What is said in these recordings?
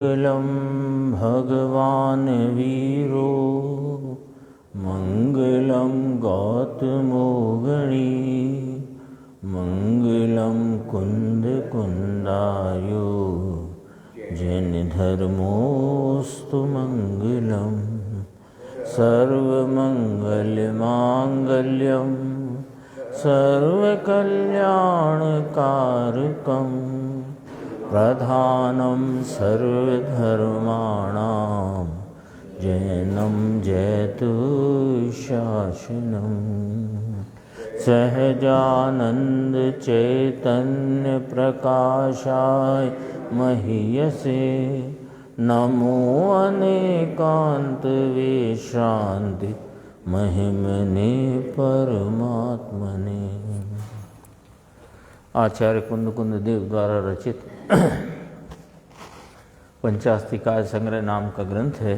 मंगलम भगवान वीरो मंगलम गौतमो गणी मंगलम कुंद कुंदायो जैन धर्मोस्तु मंगलम सर्वमंगल मांगल्यम सर्वकल्याणकारकम प्रधानं सर्वधर्माणां जैनं जयतु शासनं सहजानंद चैतन्य प्रकाशाय महीयसे नमो अनेकांत विश्रांति महिमने परमात्मने। आचार्य कुंद कुंद देव द्वारा रचित पंचास्तिकाय संग्रह नाम का ग्रंथ है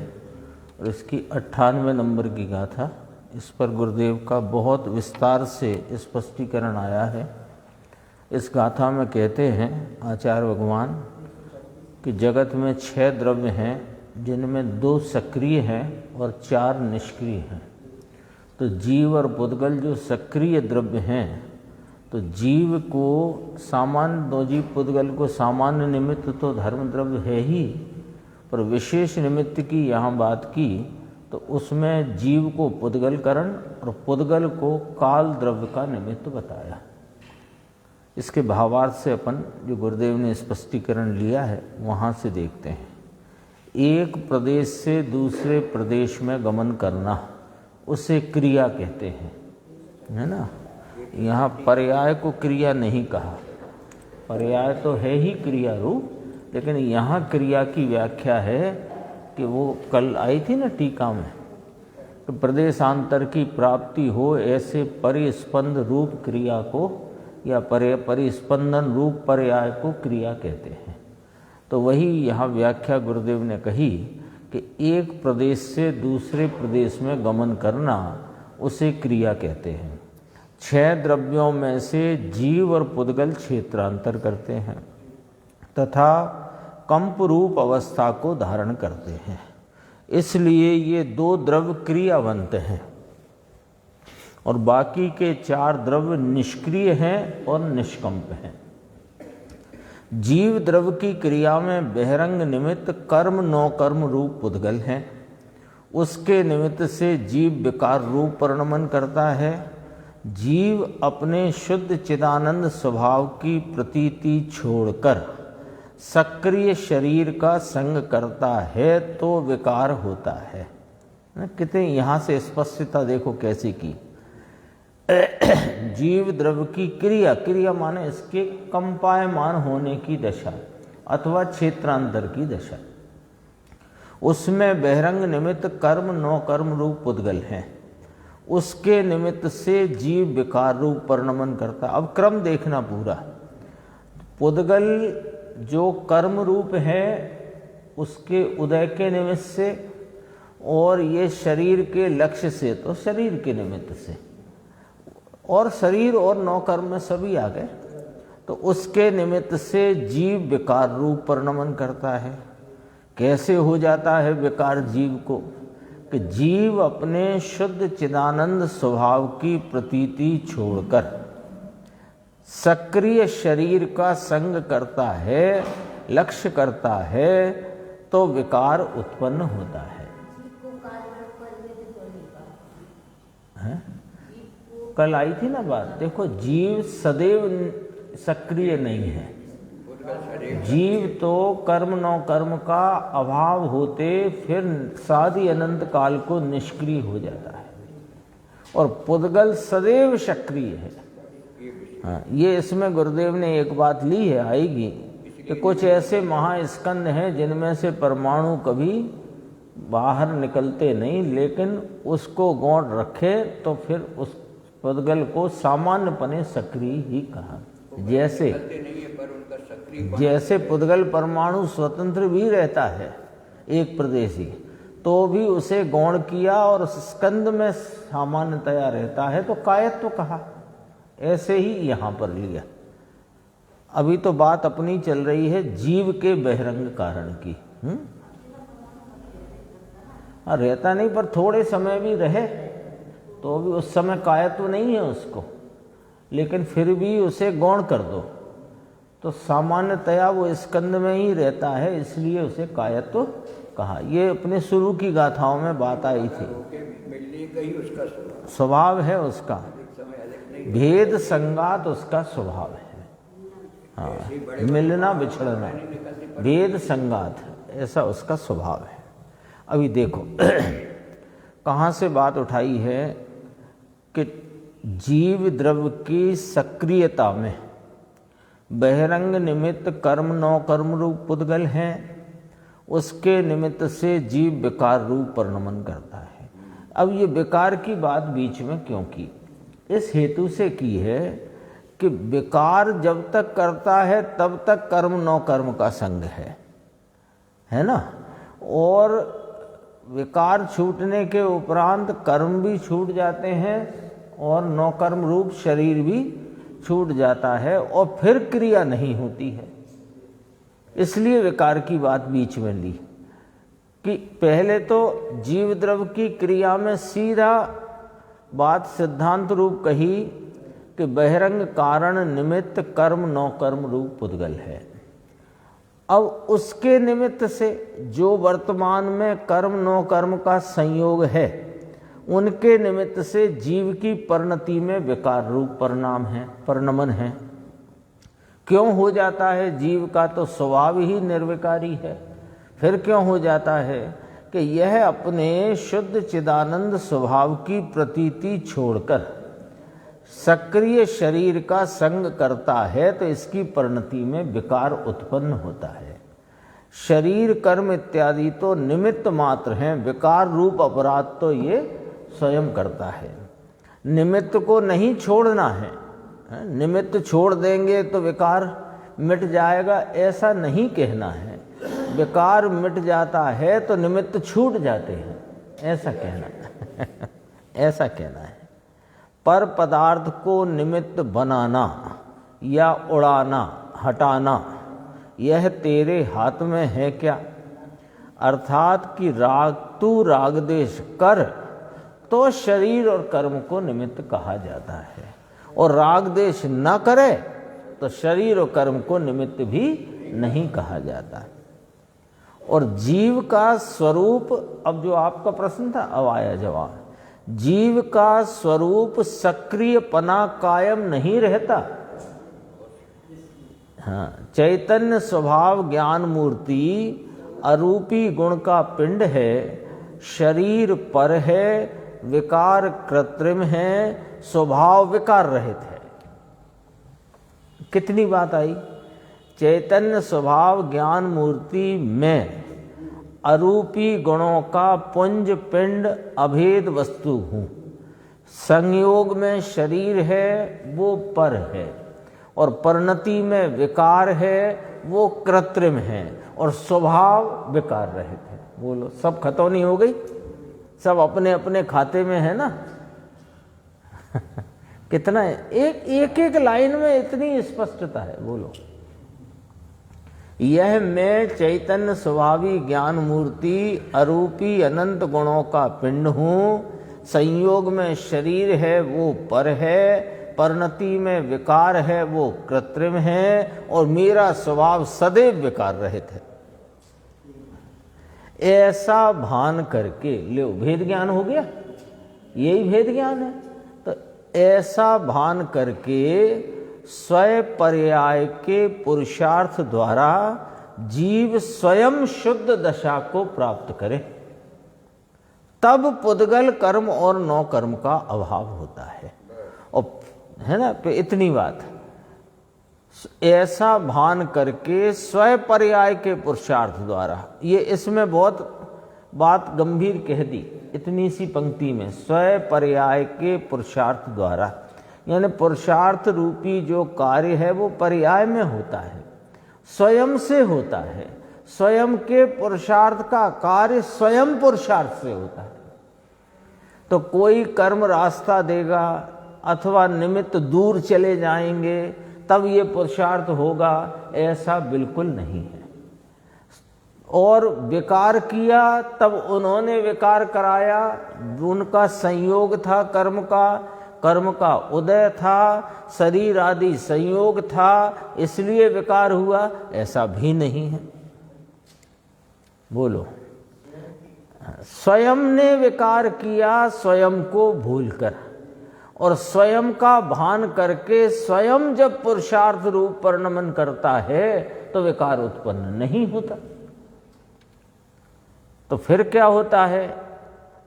और इसकी 98 नंबर की गाथा। इस पर गुरुदेव का बहुत विस्तार से स्पष्टीकरण आया है। इस गाथा में कहते हैं आचार्य भगवान कि जगत में 6 द्रव्य हैं जिनमें 2 सक्रिय हैं और 4 निष्क्रिय हैं। तो जीव और पुद्गल जो सक्रिय द्रव्य हैं, तो जीव को सामान्य दो जीव पुद्गल को सामान्य निमित्त तो धर्म द्रव्य है ही, पर विशेष निमित्त की यहाँ बात की तो उसमें जीव को पुद्गलकरण और पुद्गल को काल द्रव्य का निमित्त बताया। इसके भावार्थ से अपन जो गुरुदेव ने स्पष्टीकरण लिया है वहाँ से देखते हैं। एक प्रदेश से दूसरे प्रदेश में गमन करना उसे क्रिया कहते हैं, है ना। यहाँ पर्याय को क्रिया नहीं कहा, पर्याय तो है ही क्रिया रूप, लेकिन यहाँ क्रिया की व्याख्या है कि वो कल आई थी ना टीका में, तो प्रदेशांतर की प्राप्ति हो ऐसे परिस्पंद रूप क्रिया को या परिस्पंदन रूप पर्याय को क्रिया कहते हैं। तो वही यहाँ व्याख्या गुरुदेव ने कही कि एक प्रदेश से दूसरे प्रदेश में गमन करना उसे क्रिया कहते हैं। 6 द्रव्यों में से जीव और पुद्गल क्षेत्रांतर करते हैं तथा कंप रूप अवस्था को धारण करते हैं, इसलिए ये 2 द्रव्य क्रियावंत हैं और बाकी के 4 द्रव्य निष्क्रिय हैं और निष्कंप हैं। जीव द्रव्य की क्रिया में बहिरंग निमित्त कर्म नौ कर्म रूप पुद्गल हैं, उसके निमित्त से जीव विकार रूप परिणमन करता है। जीव अपने शुद्ध चिदानंद स्वभाव की प्रतीति छोड़कर सक्रिय शरीर का संग करता है तो विकार होता है। कितने यहाँ से स्पष्टता देखो कैसे की। जीव द्रव्य की क्रिया, क्रिया माने इसके कंपायमान होने की दशा अथवा क्षेत्रांतर की दशा, उसमें बहिरंग निमित्त कर्म 9 कर्म रूप पुद्गल हैं, उसके निमित्त से जीव विकार रूप परिणमन करता। अब क्रम देखना पूरा। पुद्गल जो कर्म रूप है उसके उदय के निमित्त से, और ये शरीर के लक्ष्य से तो शरीर के निमित्त से, और शरीर और 9 कर्म में सभी आ गए, तो उसके निमित्त से जीव विकार रूप परिणमन करता है। कैसे हो जाता है विकार जीव को? कि जीव अपने शुद्ध चिदानंद स्वभाव की प्रतीति छोड़कर सक्रिय शरीर का संग करता है, लक्ष्य करता है, तो विकार उत्पन्न होता है। कल आई थी ना बात, देखो जीव सदैव सक्रिय नहीं है। जीव तो कर्म 9 कर्म का अभाव होते फिर साधी अनंत काल को निष्क्रिय हो जाता है, और पुद्गल सदैव सक्रिय है। हाँ, ये इसमें गुरुदेव ने एक बात ली है, आएगी कि कुछ ऐसे महास्कंद हैं जिनमें से परमाणु कभी बाहर निकलते नहीं, लेकिन उसको गौण रखे तो फिर उस पुद्गल को सामान्यपने सक्रिय ही कहा। जैसे पुद्गल परमाणु स्वतंत्र भी रहता है एक प्रदेशी, तो भी उसे गौण किया और स्कंद में सामान्यतया रहता है तो कायत्व कहा। ऐसे ही यहाँ पर लिया। अभी तो बात अपनी चल रही है जीव के बहिरंग कारण की, रहता नहीं, पर थोड़े समय भी रहे तो भी उस समय कायत्व नहीं है उसको, लेकिन फिर भी उसे गौण कर दो तो सामान्यतया वो स्कंद में ही रहता है, इसलिए उसे कायत्व कहा। ये अपने शुरू की गाथाओं में बात आई थी। स्वभाव है उसका, भेद संगात उसका स्वभाव है। हाँ, मिलना बिछड़ना, भेद संगात, ऐसा उसका स्वभाव है। अभी देखो कहाँ से बात उठाई है कि जीव द्रव्य की सक्रियता में बहिरंग निमित्त कर्म नौ कर्म रूप पुद्गल हैं, उसके निमित्त से जीव विकार रूप परिणमन करता है। अब ये विकार की बात बीच में क्यों की? इस हेतु से की है कि विकार जब तक करता है तब तक कर्म नौ कर्म का संग है ना, और विकार छूटने के उपरांत कर्म भी छूट जाते हैं और नौ कर्म रूप शरीर भी छूट जाता है और फिर क्रिया नहीं होती है। इसलिए विकार की बात बीच में ली कि पहले तो जीव द्रव्य की क्रिया में सीधा बात सिद्धांत रूप कही कि बहिरंग कारण निमित्त कर्म नौ कर्म रूप पुद्गल है। अब उसके निमित्त से जो वर्तमान में कर्म नौ कर्म का संयोग है, उनके निमित्त से जीव की परिणति में विकार रूप परिणाम है, परिणमन है। क्यों हो जाता है? जीव का तो स्वभाव ही निर्विकारी है। फिर क्यों हो जाता है कि यह अपने शुद्ध चिदानंद स्वभाव की प्रतीति छोड़कर सक्रिय शरीर का संग करता है, तो इसकी परिणति में विकार उत्पन्न होता है। शरीर कर्म इत्यादि तो निमित्त मात्र हैं, विकार रूप अपराध तो ये स्वयं करता है। निमित्त को नहीं छोड़ना है, निमित्त छोड़ देंगे तो विकार मिट जाएगा, ऐसा नहीं कहना है। विकार मिट जाता है तो निमित्त छूट जाते हैं, ऐसा कहना है ऐसा कहना है। पर पदार्थ को निमित्त बनाना या उड़ाना, हटाना, यह तेरे हाथ में है क्या? अर्थात कि तू राग देश कर तो शरीर और कर्म को निमित्त कहा जाता है, और राग देश न करे तो शरीर और कर्म को निमित्त भी नहीं कहा जाता। और जीव का स्वरूप, अब जो आपका प्रश्न था अब आया जवाब। जीव का स्वरूप सक्रियपना कायम नहीं रहता। हाँ, चैतन्य स्वभाव ज्ञान मूर्ति अरूपी गुण का पिंड है, शरीर पर है, विकार कृत्रिम है, स्वभाव विकार रहित है। कितनी बात आई? चैतन्य स्वभाव ज्ञान मूर्ति में अरूपी गुणों का पुंज पिंड अभेद वस्तु हूँ। संयोग में शरीर है वो पर है, और परिणति में विकार है वो कृत्रिम है, और स्वभाव विकार रहित है। बोलो, सब खतौनी हो गई? सब अपने अपने खाते में है ना कितना है? एक लाइन में इतनी स्पष्टता है। बोलो, यह मैं चैतन्य स्वभावी ज्ञान मूर्ति अरूपी अनंत गुणों का पिंड हूँ। संयोग में शरीर है वो पर है, परिणति में विकार है वो कृत्रिम है, और मेरा स्वभाव सदैव विकार रहित है। ऐसा भान करके ले, भेद ज्ञान हो गया, यही भेद ज्ञान है। तो ऐसा भान करके स्वयं पर्याय के पुरुषार्थ द्वारा जीव स्वयं शुद्ध दशा को प्राप्त करे, तब पुद्गल कर्म और नौ कर्म का अभाव होता है। और है ना, पे इतनी बात, ऐसा भान करके स्वयं पर्याय के पुरुषार्थ द्वारा, ये इसमें बहुत बात गंभीर कह दी इतनी सी पंक्ति में। स्वयं पर्याय के पुरुषार्थ द्वारा, यानी पुरुषार्थ रूपी जो कार्य है वो पर्याय में होता है, स्वयं से होता है। स्वयं के पुरुषार्थ का कार्य स्वयं पुरुषार्थ से होता है। तो कोई कर्म रास्ता देगा अथवा निमित्त दूर चले जाएंगे तब ये पुरुषार्थ होगा, ऐसा बिल्कुल नहीं है। और विकार किया तब उन्होंने विकार कराया, उनका संयोग था कर्म का उदय था, शरीर आदि संयोग था, इसलिए विकार हुआ, ऐसा भी नहीं है। बोलो, स्वयं ने विकार किया स्वयं को भूलकर, और स्वयं का भान करके स्वयं जब पुरुषार्थ रूप परिणमन करता है तो विकार उत्पन्न नहीं होता। तो फिर क्या होता है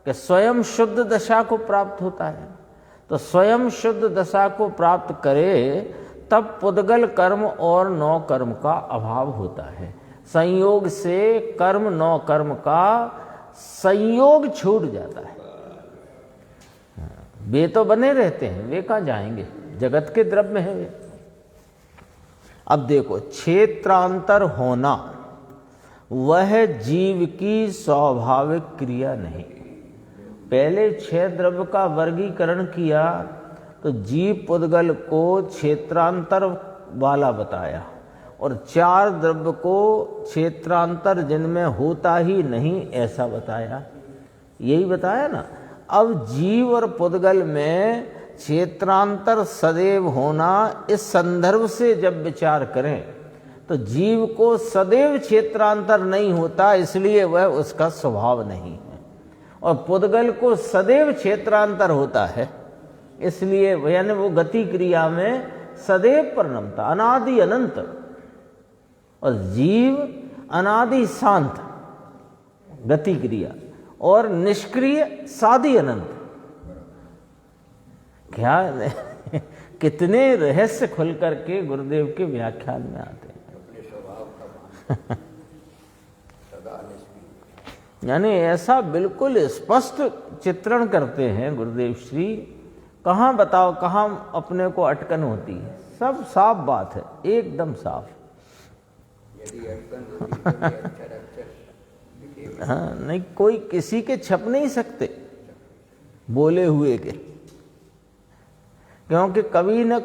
कि स्वयं शुद्ध दशा को प्राप्त होता है। तो स्वयं शुद्ध दशा को प्राप्त करे तब पुद्गल कर्म और नौ कर्म का अभाव होता है। संयोग से कर्म नौ कर्म का संयोग छूट जाता है। वे तो बने रहते हैं, वे कहाँ जाएंगे, जगत के द्रव्य हैं वे। अब देखो, क्षेत्रांतर होना वह जीव की स्वाभाविक क्रिया नहीं। पहले 6 द्रव्य का वर्गीकरण किया तो जीव पुद्गल को क्षेत्रांतर वाला बताया, और 4 द्रव्य को क्षेत्रांतर जिनमें होता ही नहीं ऐसा बताया। यही बताया ना। अब जीव और पुद्गल में क्षेत्रांतर सदैव होना, इस संदर्भ से जब विचार करें तो जीव को सदैव क्षेत्रांतर नहीं होता, इसलिए वह उसका स्वभाव नहीं है, और पुद्गल को सदैव क्षेत्रांतर होता है, इसलिए यानी वो गति क्रिया में सदैव परिणमता, अनादि अनंत, और जीव अनादि शांत गति क्रिया और निष्क्रिय सादि अनंत। क्या कितने रहस्य खुल करके गुरुदेव के व्याख्यान में आते हैं। यानी ऐसा बिल्कुल स्पष्ट चित्रण करते हैं गुरुदेव श्री। कहाँ बताओ, कहाँ अपने को अटकन होती है, सब साफ बात है, एकदम साफ। हाँ, नहीं कोई किसी के छप नहीं सकते बोले हुए के, क्योंकि कभी ना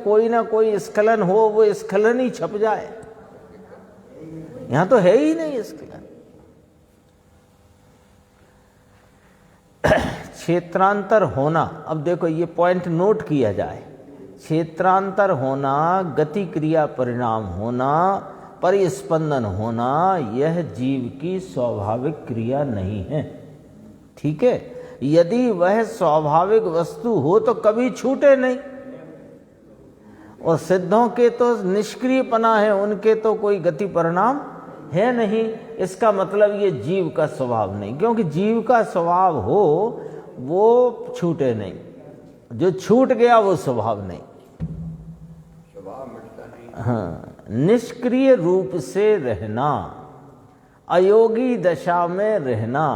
कोई स्खलन हो, वो स्खलन ही छप जाए। यहां तो है ही नहीं स्खलन। क्षेत्रांतर होना, अब देखो ये पॉइंट नोट किया जाए। क्षेत्रांतर होना, गति क्रिया परिणाम होना, परिस्पंदन होना, यह जीव की स्वाभाविक क्रिया नहीं है। ठीक है, यदि वह स्वाभाविक वस्तु हो तो कभी छूटे नहीं। और सिद्धों के तो निष्क्रियपना है, उनके तो कोई गति परिणाम है नहीं। इसका मतलब ये जीव का स्वभाव नहीं, क्योंकि जीव का स्वभाव हो वो छूटे नहीं, जो छूट गया वो स्वभाव नहीं, स्वभाव मिटता नहीं। हाँ, निष्क्रिय रूप से रहना, अयोगी दशा में रहना,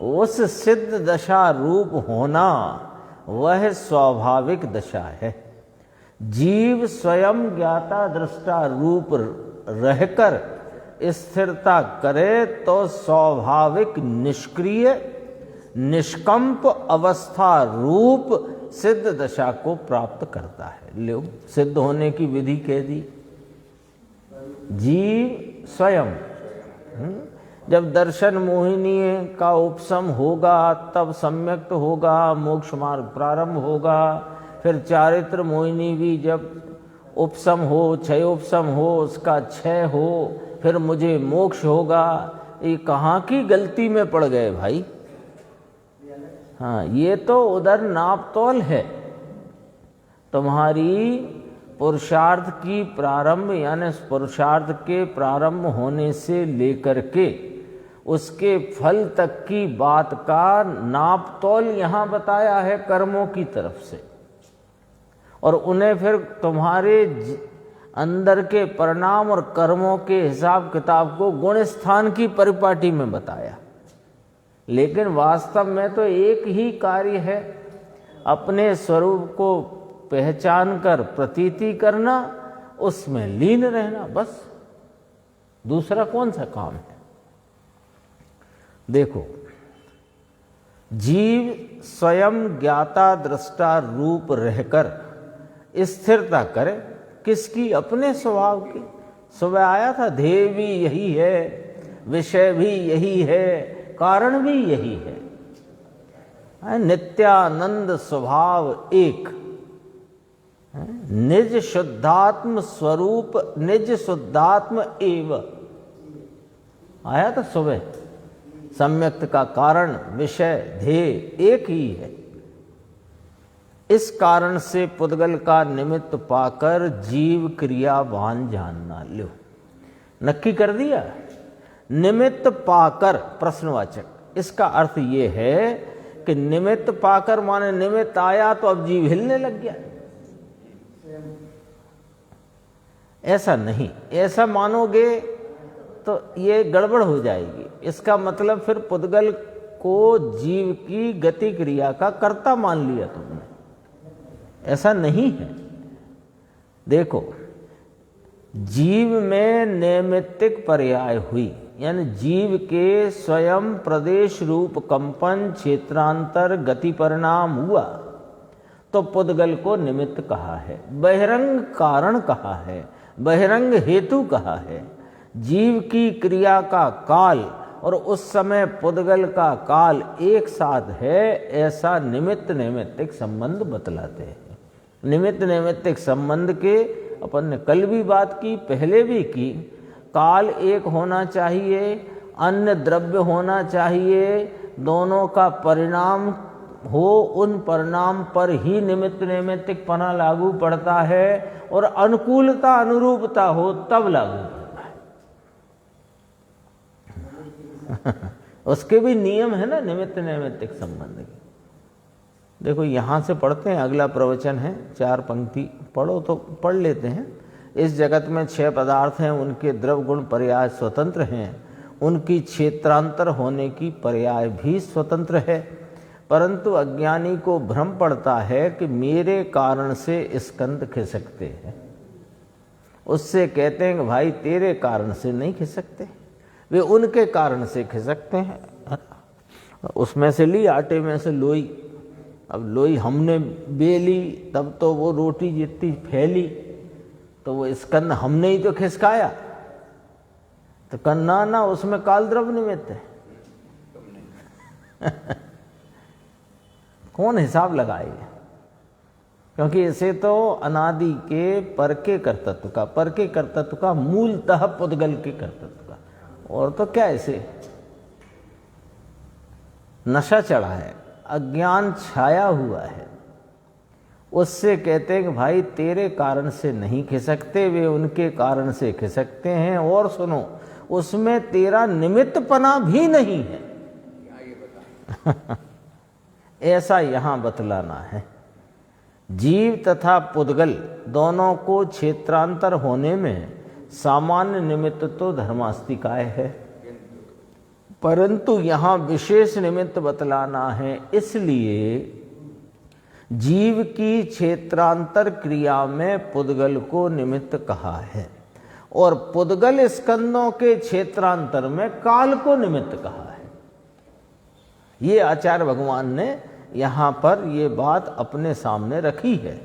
उस सिद्ध दशा रूप होना, वह स्वाभाविक दशा है। जीव स्वयं ज्ञाता दृष्टा रूप रहकर स्थिरता करे तो स्वाभाविक निष्क्रिय निष्कंप अवस्था रूप सिद्ध दशा को प्राप्त करता है। लो, सिद्ध होने की विधि कह दी। जीव स्वयं जब दर्शन मोहिनी का उपशम होगा तब सम्यक्त होगा, मोक्ष मार्ग प्रारंभ होगा। फिर चारित्र मोहिनी भी जब उपशम हो, क्षयोपशम हो, उसका क्षय हो, फिर मुझे मोक्ष होगा। ये कहाँ की गलती में पड़ गए भाई। हाँ, ये तो उधर नापतोल है। तुम्हारी पुरुषार्थ की प्रारंभ, यानी पुरुषार्थ के प्रारंभ होने से लेकर के उसके फल तक की बात का नापतोल यहाँ बताया है कर्मों की तरफ से, और उन्हें फिर तुम्हारे अंदर के परिणाम और कर्मों के हिसाब किताब को गुण स्थान की परिपाटी में बताया। लेकिन वास्तव में तो एक ही कार्य है, अपने स्वरूप को पहचान कर प्रतीति करना, उसमें लीन रहना, बस। दूसरा कौन सा काम है? देखो, जीव स्वयं ज्ञाता दृष्टा रूप रहकर स्थिरता करे, किसकी? अपने स्वभाव की। सुबह आया था, ध्येय भी यही है, विषय भी यही है, कारण भी यही है। नित्यानंद स्वभाव एक, निज शुद्धात्म स्वरूप, निज शुद्धात्म एव। आया था सुबह, सम्यक्त का कारण विषय ध्येय एक ही है। इस कारण से पुद्गल का निमित्त पाकर जीव क्रियावान जानना। लो, नक्की कर दिया। निमित्त पाकर प्रश्नवाचक, इसका अर्थ ये है कि निमित्त पाकर माने निमित्त आया तो अब जीव हिलने लग गया। ऐसा नहीं, ऐसा मानोगे तो ये गड़बड़ हो जाएगी। इसका मतलब फिर पुद्गल को जीव की गति क्रिया का कर्ता मान लिया तुमने। ऐसा नहीं है। देखो, जीव में नैमित्तिक पर्याय हुई, यानी जीव के स्वयं प्रदेश रूप कंपन, क्षेत्रांतर, गति परिणाम हुआ तो पुद्गल को निमित्त कहा है, बहिरंग कारण कहा है, बहिरंग हेतु कहा है। जीव की क्रिया का काल और उस समय पुद्गल का काल एक साथ है, ऐसा निमित्त नैमित्तिक संबंध बतलाते हैं। निमित्त नैमित्तिक संबंध के अपन ने कल भी बात की, पहले भी की। काल एक होना चाहिए, अन्य द्रव्य होना चाहिए, दोनों का परिणाम हो, उन परिणाम पर ही निमित्त नैमित्तिक पना लागू पड़ता है, और अनुकूलता अनुरूपता हो तब लागू पड़ता है। उसके भी नियम है ना निमित्त नैमित्तिक संबंध के। देखो यहां से पढ़ते हैं, अगला प्रवचन है, 4 पंक्ति पढ़ो तो पढ़ लेते हैं। इस जगत में 6 पदार्थ हैं, उनके द्रव गुण पर्याय स्वतंत्र हैं, उनकी क्षेत्रांतर होने की पर्याय भी स्वतंत्र है, परंतु अज्ञानी को भ्रम पड़ता है कि मेरे कारण से स्कंद खिसकते हैं। उससे कहते हैं कि भाई तेरे कारण से नहीं खिसकते, वे उनके कारण से खिसकते हैं। उसमें से ली आटे में से लोई, अब लोई हमने बेली तब तो वो रोटी जितनी फैली, तो वो स्कंद हमने ही तो खिसकाया। तो कन्ना ना उसमें काल द्रव निमित्त है। कौन हिसाब लगाए? क्योंकि इसे तो अनादि के पर के कर्तृत्व का मूलतः पुद्गल के कर्तृत्व का, और तो क्या इसे नशा चढ़ा है, अज्ञान छाया हुआ है। उससे कहते हैं कि भाई तेरे कारण से नहीं खिसकते, वे उनके कारण से खिसकते हैं। और सुनो, उसमें तेरा निमित्तपना भी नहीं है। ऐसा यहां बतलाना है। जीव तथा पुद्गल दोनों को क्षेत्रांतर होने में सामान्य निमित्त तो धर्मास्तिकाय है, परंतु यहां विशेष निमित्त बतलाना है। इसलिए जीव की क्षेत्रांतर क्रिया में पुद्गल को निमित्त कहा है, और पुद्गल स्कंदों के क्षेत्रांतर में काल को निमित्त कहा है। ये आचार्य भगवान ने यहाँ पर ये बात अपने सामने रखी है,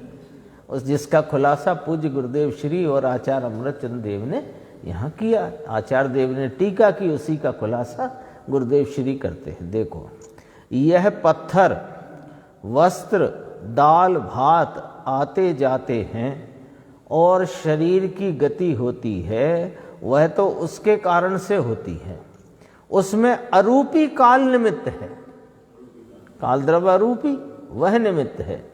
उस जिसका खुलासा पूज्य गुरुदेव श्री और आचार्य अमृतचंद्र देव ने यहाँ किया। आचार्य देव ने टीका की, उसी का खुलासा गुरुदेव श्री करते हैं। देखो, यह पत्थर, वस्त्र, दाल, भात आते जाते हैं और शरीर की गति होती है, वह तो उसके कारण से होती है। उसमें अरूपी काल निमित्त है, काल द्रव्य अरूपी वह निमित्त है।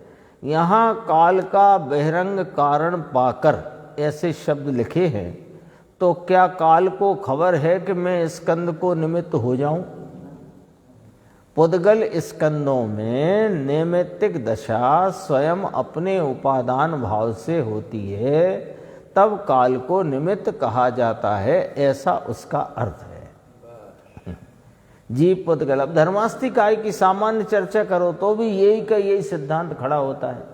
यहाँ काल का बहिरंग कारण पाकर ऐसे शब्द लिखे हैं, तो क्या काल को खबर है कि मैं स्कंद को निमित्त हो जाऊं? पुद्गल स्कंदों में नैमित्तिक दशा स्वयं अपने उपादान भाव से होती है, तब काल को निमित्त कहा जाता है, ऐसा उसका अर्थ है। जीव पुद्गल, अब धर्मास्तिकाय की सामान्य चर्चा करो तो भी यही का यही सिद्धांत खड़ा होता है।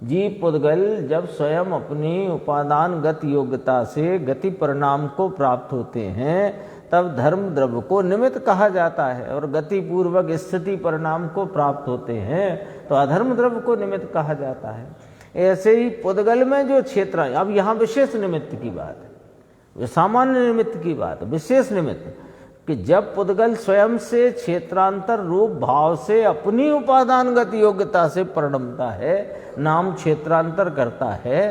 जीव पुद्गल जब स्वयं अपनी उपादानगत योग्यता से गति परिणाम को प्राप्त होते हैं, तब धर्म द्रव्य को निमित्त कहा जाता है, और गति पूर्वक स्थिति परिणाम को प्राप्त होते हैं तो अधर्म द्रव्य को निमित्त कहा जाता है। ऐसे ही पुद्गल में जो क्षेत्र, अब यहाँ विशेष निमित्त की बात है, सामान्य निमित्त की बात, विशेष निमित्त। कि जब पुद्गल स्वयं से क्षेत्रांतर रूप भाव से अपनी उपादानगत योग्यता से परिणमता है, नाम क्षेत्रांतर करता है,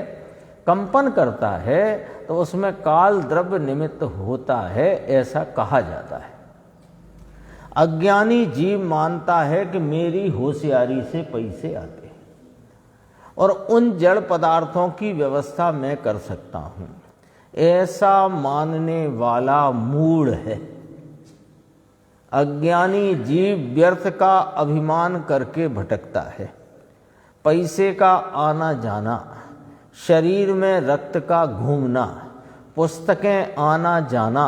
कंपन करता है, तो उसमें काल द्रव्य निमित्त होता है, ऐसा कहा जाता है। अज्ञानी जीव मानता है कि मेरी होशियारी से पैसे आते हैं और उन जड़ पदार्थों की व्यवस्था मैं कर सकता हूं। ऐसा मानने वाला मूढ़ है। अज्ञानी जीव व्यर्थ का अभिमान करके भटकता है। पैसे का आना जाना, शरीर में रक्त का घूमना, पुस्तकें आना जाना,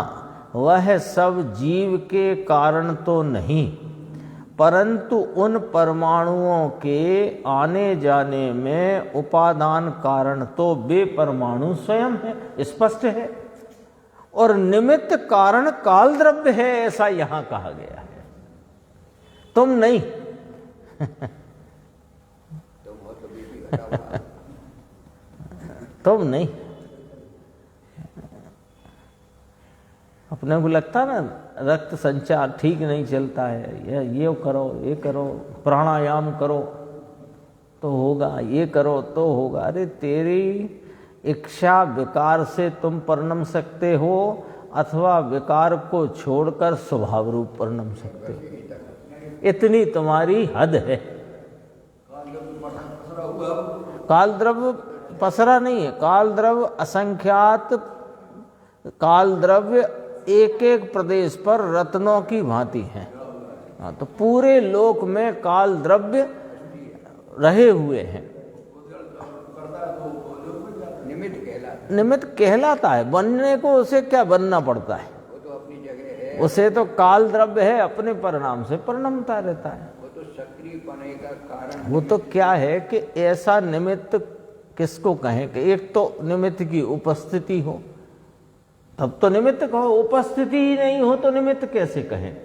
वह सब जीव के कारण तो नहीं, परंतु उन परमाणुओं के आने जाने में उपादान कारण तो वे परमाणु स्वयं है, स्पष्ट है। और निमित्त कारण काल द्रव्य है, ऐसा यहां कहा गया है। तुम नहीं। तुम नहीं। अपने को लगता ना रक्त संचार ठीक नहीं चलता है, ये करो, ये करो, प्राणायाम करो तो होगा, ये करो तो होगा। अरे तेरी इच्छा विकार से तुम परिणम सकते हो, अथवा विकार को छोड़कर स्वभाव रूप परिणम सकते हो। इतनी तुम्हारी हद है। काल द्रव्य पसरा नहीं है, काल द्रव्य असंख्यात काल द्रव्य एक एक प्रदेश पर रत्नों की भांति हैं। हाँ, तो पूरे लोक में काल द्रव्य रहे हुए हैं। निमित्त कहलाता है, बनने को उसे क्या बनना पड़ता है, वो तो अपनी जगह है। उसे तो काल द्रव्य है, अपने परिणाम से परिणमता रहता है। वो तो सक्रिय पने का कारण, वो तो क्या है कि ऐसा निमित्त किसको कहें कि एक तो निमित्त की उपस्थिति हो, तब तो निमित्त कहो। उपस्थिति ही नहीं हो तो निमित्त कैसे कहें?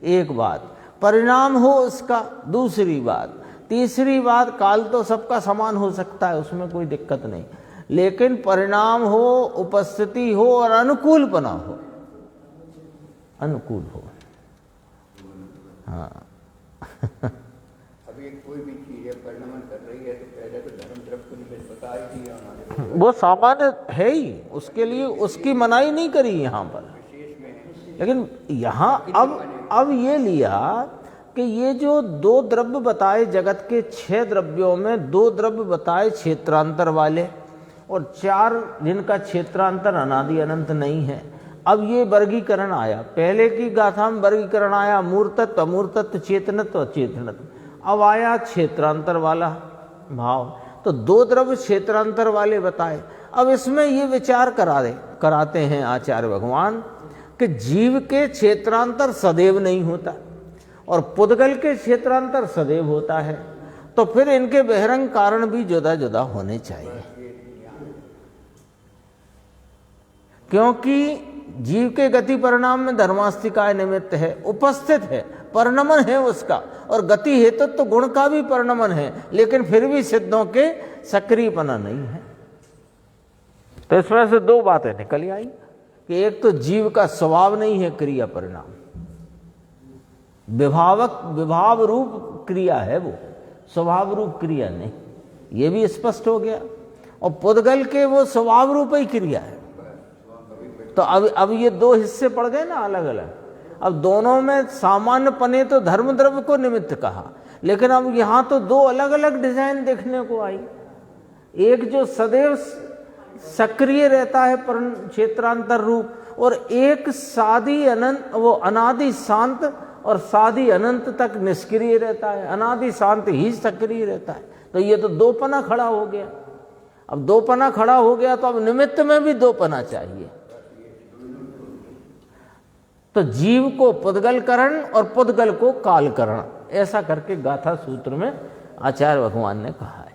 एक बात। परिणाम हो उसका, दूसरी बात। तीसरी बात, काल तो सबका समान हो सकता है, उसमें कोई दिक्कत नहीं, लेकिन परिणाम हो, उपस्थिति हो और अनुकूल बना हो, अनुकूल हो। हाँ। अभी कोई भी चीज है परिणमन कर रही है तो पहले तो धर्म द्रव्य को निमित्त बता ही दिया, वो सामान्य है ही, उसके लिए उसकी मनाही नहीं करी यहाँ पर। लेकिन यहाँ अब ये लिया कि ये जो दो द्रव्य बताए जगत के 6 द्रव्यों में 2 द्रव्य बताए क्षेत्रांतर वाले और 4 जिनका क्षेत्रांतर अनादि अनंत नहीं है। अब ये वर्गीकरण आया, पहले की गाथा में वर्गीकरण आया मूर्तत्व, अमूर्तत्व, चेतनत्व, अचेतनत्व। अब आया क्षेत्रांतर वाला भाव, तो 2 द्रव्य क्षेत्रांतर वाले बताए। अब इसमें ये विचार कराते हैं आचार्य भगवान कि जीव के क्षेत्रांतर सदैव नहीं होता और पुद्गल के क्षेत्रांतर सदैव होता है, तो फिर इनके बहिरंग कारण भी जुदा जुदा होने चाहिए। क्योंकि जीव के गति परिणाम में धर्मास्तिकाय निमित्त है, उपस्थित है, परिणमन है उसका, और गति हेतु तो गुण का भी परिणमन है, लेकिन फिर भी सिद्धों के सक्रियपना नहीं है। तो इसमें से 2 बातें निकल आई कि एक तो जीव का स्वभाव नहीं है क्रिया परिणाम, विभाव रूप क्रिया है वो, स्वभाव रूप क्रिया नहीं, ये भी स्पष्ट हो गया। और पुद्गल के वो स्वभाव रूप ही क्रिया है। तो अब ये 2 हिस्से पड़ गए ना अलग अलग। अब दोनों में सामान्य पने तो धर्म द्रव्य को निमित्त कहा, लेकिन अब यहाँ तो 2 अलग अलग डिजाइन देखने को आई। एक जो सदैव सक्रिय रहता है क्षेत्रांतर रूप, और एक सादी अनंत, वो अनादि शांत और सादी अनंत तक निष्क्रिय रहता है, अनादि शांत ही सक्रिय रहता है। तो ये तो 2 पना खड़ा हो गया। अब 2 पना खड़ा हो गया तो अब निमित्त में भी 2 पना चाहिए। तो जीव को पुद्गलकरण और पुद्गल को कालकरण, ऐसा करके गाथा सूत्र में आचार्य भगवान ने कहा है।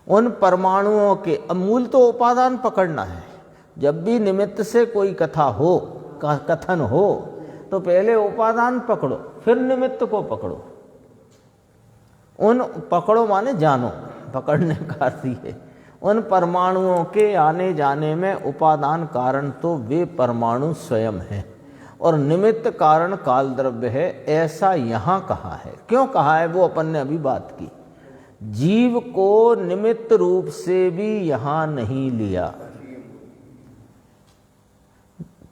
उन परमाणुओं के मूल तो उपादान पकड़ना है। जब भी निमित्त से कोई कथा हो, कथन हो, तो पहले उपादान पकड़ो, फिर निमित्त को पकड़ो। उन पकड़ो माने जानो, पकड़ने का अर्थ है उन परमाणुओं के आने जाने में उपादान कारण तो वे परमाणु स्वयं हैं और निमित्त कारण काल द्रव्य है, ऐसा यहाँ कहा है। क्यों कहा है वो अपन ने अभी बात की। जीव को निमित्त रूप से भी यहाँ नहीं लिया।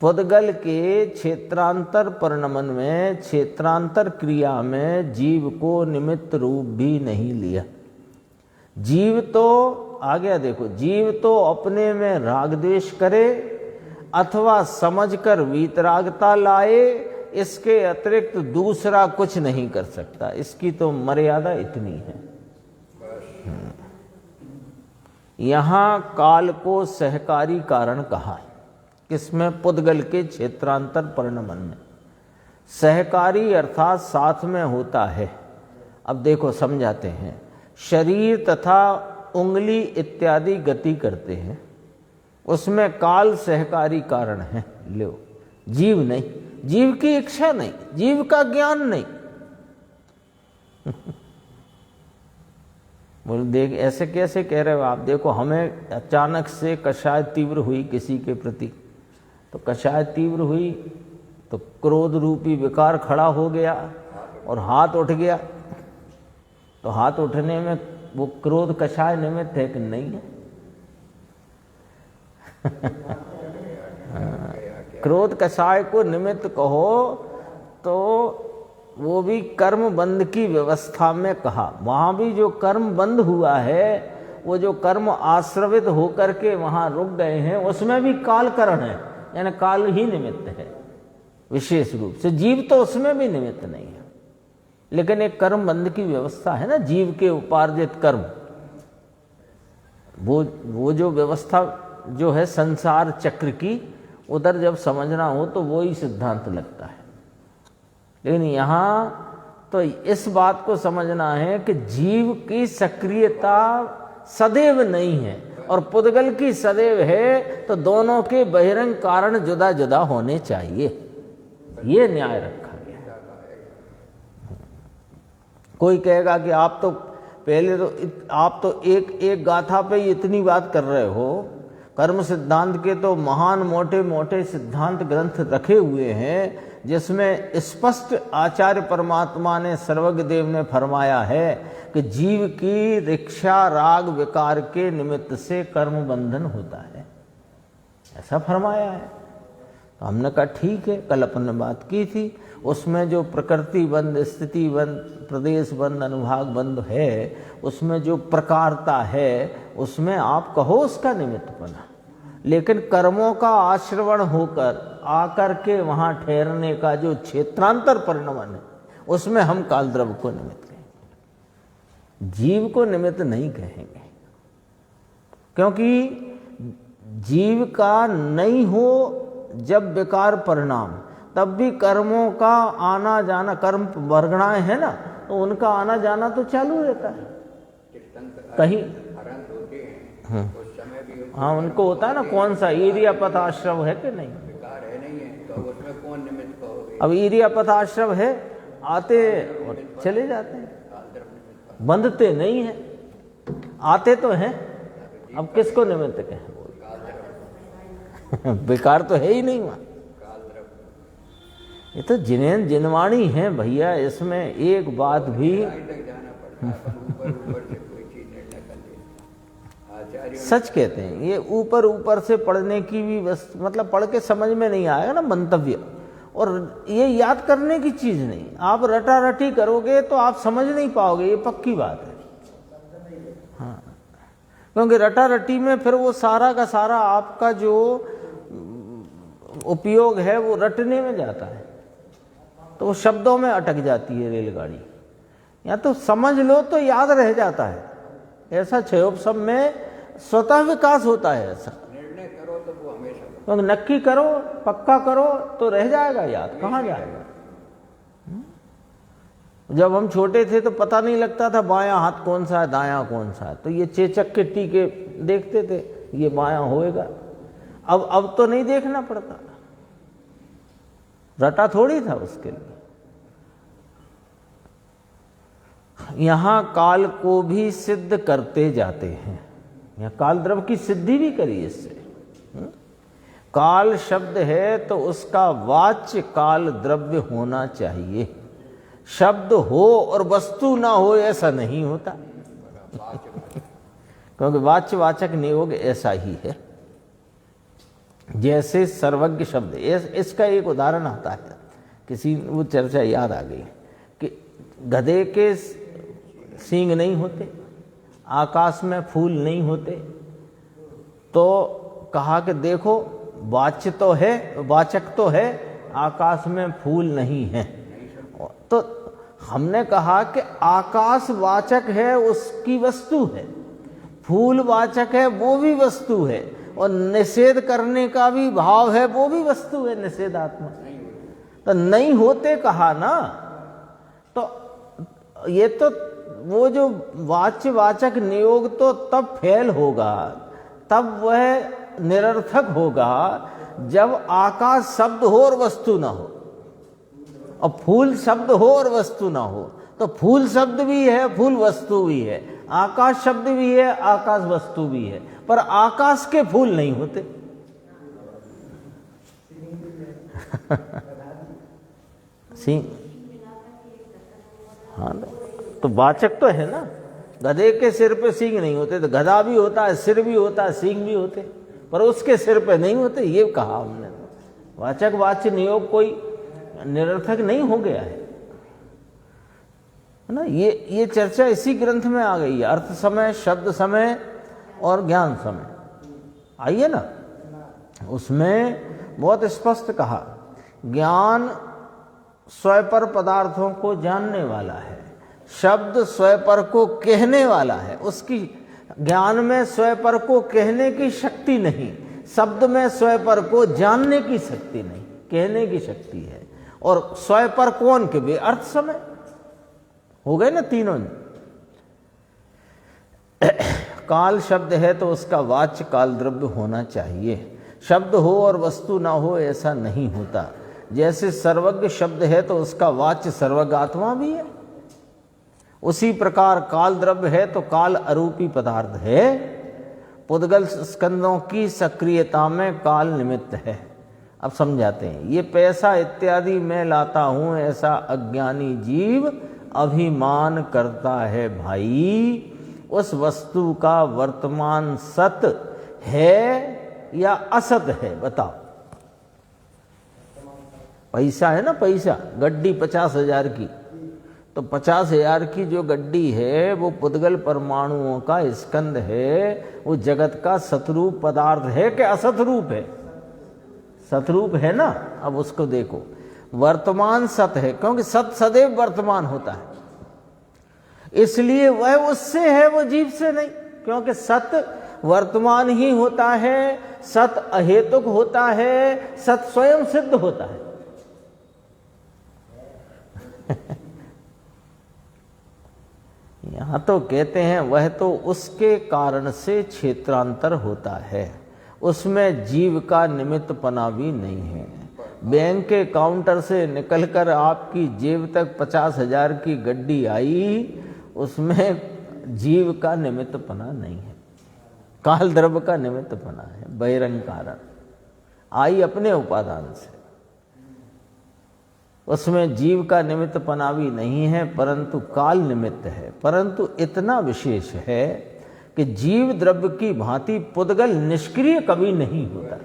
पुद्गल के क्षेत्रांतर परिणमन में, क्षेत्रांतर क्रिया में जीव को निमित्त रूप भी नहीं लिया। जीव तो आ गया, देखो, जीव तो अपने में राग द्वेष करे अथवा समझकर वीतरागता लाए, इसके अतिरिक्त दूसरा कुछ नहीं कर सकता। इसकी तो मर्यादा इतनी है। यहां काल को सहकारी कारण कहा, किसमें? पुद्गल के क्षेत्रांतर परिणमन में। सहकारी अर्थात साथ में होता है। अब देखो समझाते हैं। शरीर तथा उंगली इत्यादि गति करते हैं, उसमें काल सहकारी कारण है। लो, जीव नहीं, जीव की इच्छा नहीं, जीव का ज्ञान नहीं। बोले देख, ऐसे कैसे कह रहे हो आप? देखो, हमें अचानक से कषाय तीव्र हुई किसी के प्रति, तो कषाय तीव्र हुई तो क्रोध रूपी विकार खड़ा हो गया और हाथ उठ गया। तो हाथ उठने में वो क्रोध कषाय निमित्त है कि नहीं है? क्रोध कषाय को निमित्त कहो तो वो भी कर्म बंध की व्यवस्था में कहा। वहां भी जो कर्म बंध हुआ है, वो जो कर्म आश्रवित होकर के वहां रुक गए हैं, उसमें भी काल कारण है, यानी काल ही निमित्त है विशेष रूप से। जीव तो उसमें भी निमित्त नहीं है, लेकिन एक कर्म बंध की व्यवस्था है ना, जीव के उपार्जित कर्म। वो जो व्यवस्था जो है संसार चक्र की, उधर जब समझना हो तो वो ही सिद्धांत लगता है। लेकिन यहाँ तो इस बात को समझना है कि जीव की सक्रियता सदैव नहीं है और पुद्गल की सदैव है, तो दोनों के बहिरंग कारण जुदा जुदा होने चाहिए। ये न्याय रखा गया। कोई कहेगा कि आप तो पहले तो आप तो एक गाथा पे इतनी बात कर रहे हो, कर्म सिद्धांत के तो महान मोटे मोटे सिद्धांत ग्रंथ रखे हुए हैं, जिसमें स्पष्ट आचार्य परमात्मा ने सर्वज्ञ देव ने फरमाया है कि जीव की रिक्षा राग विकार के निमित्त से कर्म बंधन होता है, ऐसा फरमाया है। तो हमने कहा ठीक है, कल अपन ने बात की थी, उसमें जो प्रकृति बंध, स्थिति बंध, प्रदेश बंध, अनुभाग बंध है, उसमें जो प्रकारता है, उसमें आप कहो उसका निमित्त बना। लेकिन कर्मों का आश्रवण होकर आकर के वहां ठहरने का जो क्षेत्रांतर परिणमन है, उसमें हम कालद्रव्य को निमित्त कहेंगे, जीव को निमित्त नहीं कहेंगे। क्योंकि जीव का नहीं हो जब विकार परिणाम, तब भी कर्मों का आना जाना, कर्म वर्गणाएं है ना, तो उनका आना जाना तो चालू रहता है कहीं। हाँ, उनको होता है ना, कौन सा ईरिया पथाश्रव है कि नहीं? तो उसमें कौन निमित्त कहोगे? अब ईरिया पथाश्रव है, आते और चले जाते हैं, बंधते नहीं है, आते तो हैं। अब किसको निमित्त कहें? बेकार तो है ही नहीं वहां। ये तो जिनवाणी है भैया, इसमें एक बात भी सच कहते हैं। ये ऊपर ऊपर से पढ़ने की भी बस, मतलब पढ़ के समझ में नहीं आएगा ना मंतव्य, और ये याद करने की चीज नहीं। आप रटा रटी करोगे तो आप समझ नहीं पाओगे, ये पक्की बात है। हाँ, क्योंकि रटा रटी में फिर वो सारा का सारा आपका जो उपयोग है वो रटने में जाता है, तो वो शब्दों में अटक जाती है रेलगाड़ी। या तो समझ लो तो याद रह जाता है, ऐसा क्षयोपशम में स्वतः विकास होता है। ऐसा निर्णय करो तो वो हमेशा, तो नक्की करो, पक्का करो तो रह जाएगा याद, कहाँ जाएगा। जब हम छोटे थे तो पता नहीं लगता था बायां हाथ कौन सा है, दायां कौन सा है, तो ये चेचक के टीके देखते थे, ये बायां होएगा। अब तो नहीं देखना पड़ता, रटा थोड़ी था उसके लिए। यहां काल को भी सिद्ध करते जाते हैं। या काल द्रव्य की सिद्धि भी करी इससे। काल शब्द है तो उसका वाच्य काल द्रव्य होना चाहिए। शब्द हो और वस्तु ना हो ऐसा नहीं होता, क्योंकि वाच्य वाचक नियोग ऐसा ही है। जैसे सर्वज्ञ शब्द, इसका एक उदाहरण आता है, किसी वो चर्चा याद आ गई कि गधे के सींग नहीं होते, आकाश में फूल नहीं होते, तो कहा कि देखो वाच्य तो है, वाचक तो है, आकाश में फूल नहीं है। तो हमने कहा कि आकाश वाचक है, उसकी वस्तु है, फूल वाचक है, वो भी वस्तु है, और निषेध करने का भी भाव है, वो भी वस्तु है, निषेधात्मक। तो नहीं होते कहा ना, तो ये तो वो जो वाच्य वाचक नियोग तो तब फेल होगा, तब वह निरर्थक होगा जब आकाश शब्द हो और वस्तु ना हो, और फूल शब्द हो और वस्तु ना हो। तो फूल शब्द भी है, फूल वस्तु भी है, आकाश शब्द भी है, आकाश वस्तु भी है, पर आकाश के फूल नहीं होते। हाँ, तो वाचक तो है ना। गधे के सिर पे सींग नहीं होते, तो गधा भी होता है, सिर भी होता है, सींग भी होते, पर उसके सिर पे नहीं होते, ये कहा हमने। वाचक वाच्य नियोग कोई निरर्थक नहीं हो गया है ना। ये चर्चा इसी ग्रंथ में आ गई है, अर्थ समय, शब्द समय और ज्ञान समय आइए ना। उसमें बहुत स्पष्ट कहा, ज्ञान स्वपर पदार्थों को जानने वाला है, शब्द स्वपर को कहने वाला है। उसकी ज्ञान में स्वपर को कहने की शक्ति नहीं, शब्द में स्वपर को जानने की शक्ति नहीं, कहने की शक्ति है। और स्वपर कौन के भी अर्थ समय हो गए ना तीनों। काल शब्द है तो उसका वाच्य काल द्रव्य होना चाहिए। शब्द हो और वस्तु ना हो ऐसा नहीं होता। जैसे सर्वज्ञ शब्द है तो उसका वाच्य सर्वज्ञात्मा भी है, उसी प्रकार काल द्रव्य है तो काल अरूपी पदार्थ है। पुद्गल स्कंदों की सक्रियता में काल निमित्त है। अब समझाते हैं, ये पैसा इत्यादि मैं लाता हूं ऐसा अज्ञानी जीव अभिमान करता है भाई। उस वस्तु का वर्तमान सत है या असत है, बताओ। पैसा है ना, पैसा, गड्डी 50,000 की, तो 50,000 की जो गड्डी है वो पुद्गल परमाणुओं का स्कंद है, वो जगत का सतरूप पदार्थ है कि असतरूप है? सतरूप है ना। अब उसको देखो, वर्तमान सत है, क्योंकि सत सदैव वर्तमान होता है, इसलिए वह उससे है, वो जीव से नहीं। क्योंकि सत वर्तमान ही होता है, सत अहेतुक होता है, सत स्वयं सिद्ध होता है। यहां तो कहते हैं वह तो उसके कारण से क्षेत्रांतर होता है, उसमें जीव का निमित्तपना भी नहीं है। बैंक के काउंटर से निकलकर आपकी जेब तक 50,000 की गड्डी आई, उसमें जीव का निमित्तपना नहीं है, काल द्रव्य का निमित्तपना है। बहिरंग कारण आई अपने उपादान से, उसमें जीव का निमित्तपना भी नहीं है, परंतु काल निमित्त है। परंतु इतना विशेष है कि जीव द्रव्य की भांति पुद्गल निष्क्रिय कभी नहीं होता।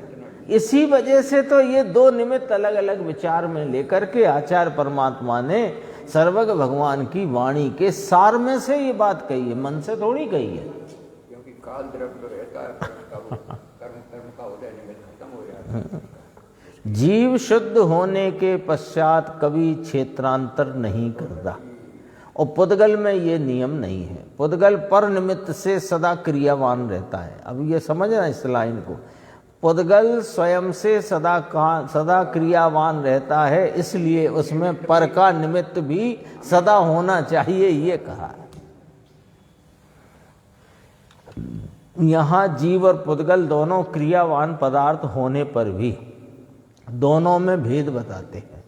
इसी वजह से तो ये दो निमित्त अलग अलग विचार में लेकर के आचार्य परमात्मा ने सर्वज्ञ भगवान की वाणी के सार में से ये बात कही है, मन से थोड़ी कही है। क्योंकि काल द्रव्य रहता है, कर्म का उदय निमित्त खत्म हो जाता है। जीव शुद्ध होने के पश्चात कभी क्षेत्रांतर नहीं करता, और पुद्गल में ये नियम नहीं है। पुद्गल पर निमित्त से सदा क्रियावान रहता है। अब ये समझना इस लाइन को, पुद्गल स्वयं से सदा क्रियावान रहता है, इसलिए उसमें पर का निमित्त भी सदा होना चाहिए, ये कहा। यहाँ जीव और पुद्गल दोनों क्रियावान पदार्थ होने पर भी दोनों में भेद बताते हैं,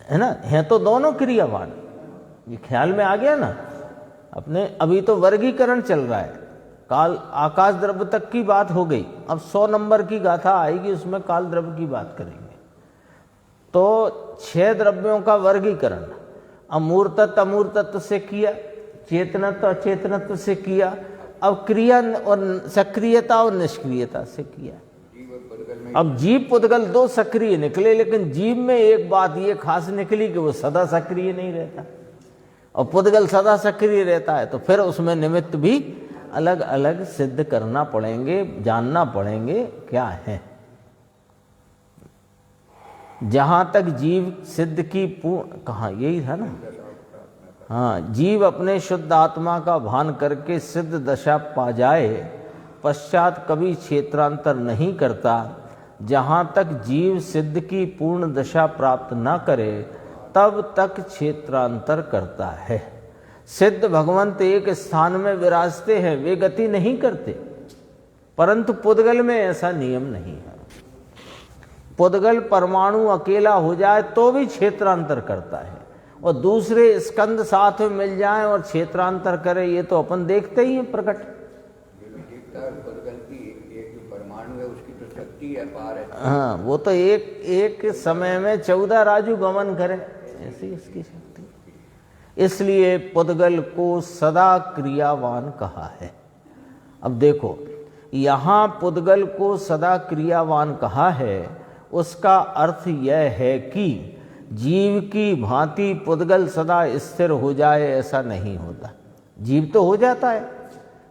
है ना। हैं तो दोनों क्रियावान, ये ख्याल में आ गया ना अपने। अभी तो वर्गीकरण चल रहा है, काल आकाश द्रव्य तक की बात हो गई। अब 100 नंबर की गाथा आएगी, उसमें काल द्रव्य की बात करेंगे। तो 6 द्रव्यों का वर्गीकरण अमूर्तत्व अमूर्तत्व से किया, चेतनत्व अचेतनत्व से किया, अब क्रिया और सक्रियता और निष्क्रियता से किया। अब जीव पुद्गल 2 सक्रिय निकले, लेकिन जीव में एक बात ये खास निकली कि वो सदा सक्रिय नहीं रहता और पुद्गल सदा सक्रिय रहता है। तो फिर उसमें निमित्त भी अलग अलग सिद्ध करना पड़ेंगे, जानना पड़ेंगे क्या है। जहां तक जीव सिद्ध की कहाँ यही था ना, हाँ, जीव अपने शुद्ध आत्मा का भान करके सिद्ध दशा पा जाए, पश्चात कभी क्षेत्रांतर नहीं करता। जहाँ तक जीव सिद्ध की पूर्ण दशा प्राप्त न करे तब तक क्षेत्रांतर करता है। सिद्ध भगवंत एक स्थान में विराजते हैं, वे गति नहीं करते, परंतु पुद्गल में ऐसा नियम नहीं है। पुद्गल परमाणु अकेला हो जाए तो भी क्षेत्रांतर करता है, और दूसरे स्कंद साथ में मिल जाएं और क्षेत्रांतर करे, ये तो अपन देखते ही हैं प्रकट। परमाणु है उसकी तो शक्ति है, पार है। हाँ, वो तो एक समय में 14 राजू गमन करे, ऐसी इसकी शक्ति। इसलिए पुद्गल को सदा क्रियावान कहा है। अब देखो, यहाँ पुद्गल को सदा क्रियावान कहा है, उसका अर्थ यह है कि जीव की भांति पुद्गल सदा स्थिर हो जाए ऐसा नहीं होता। जीव तो हो जाता है,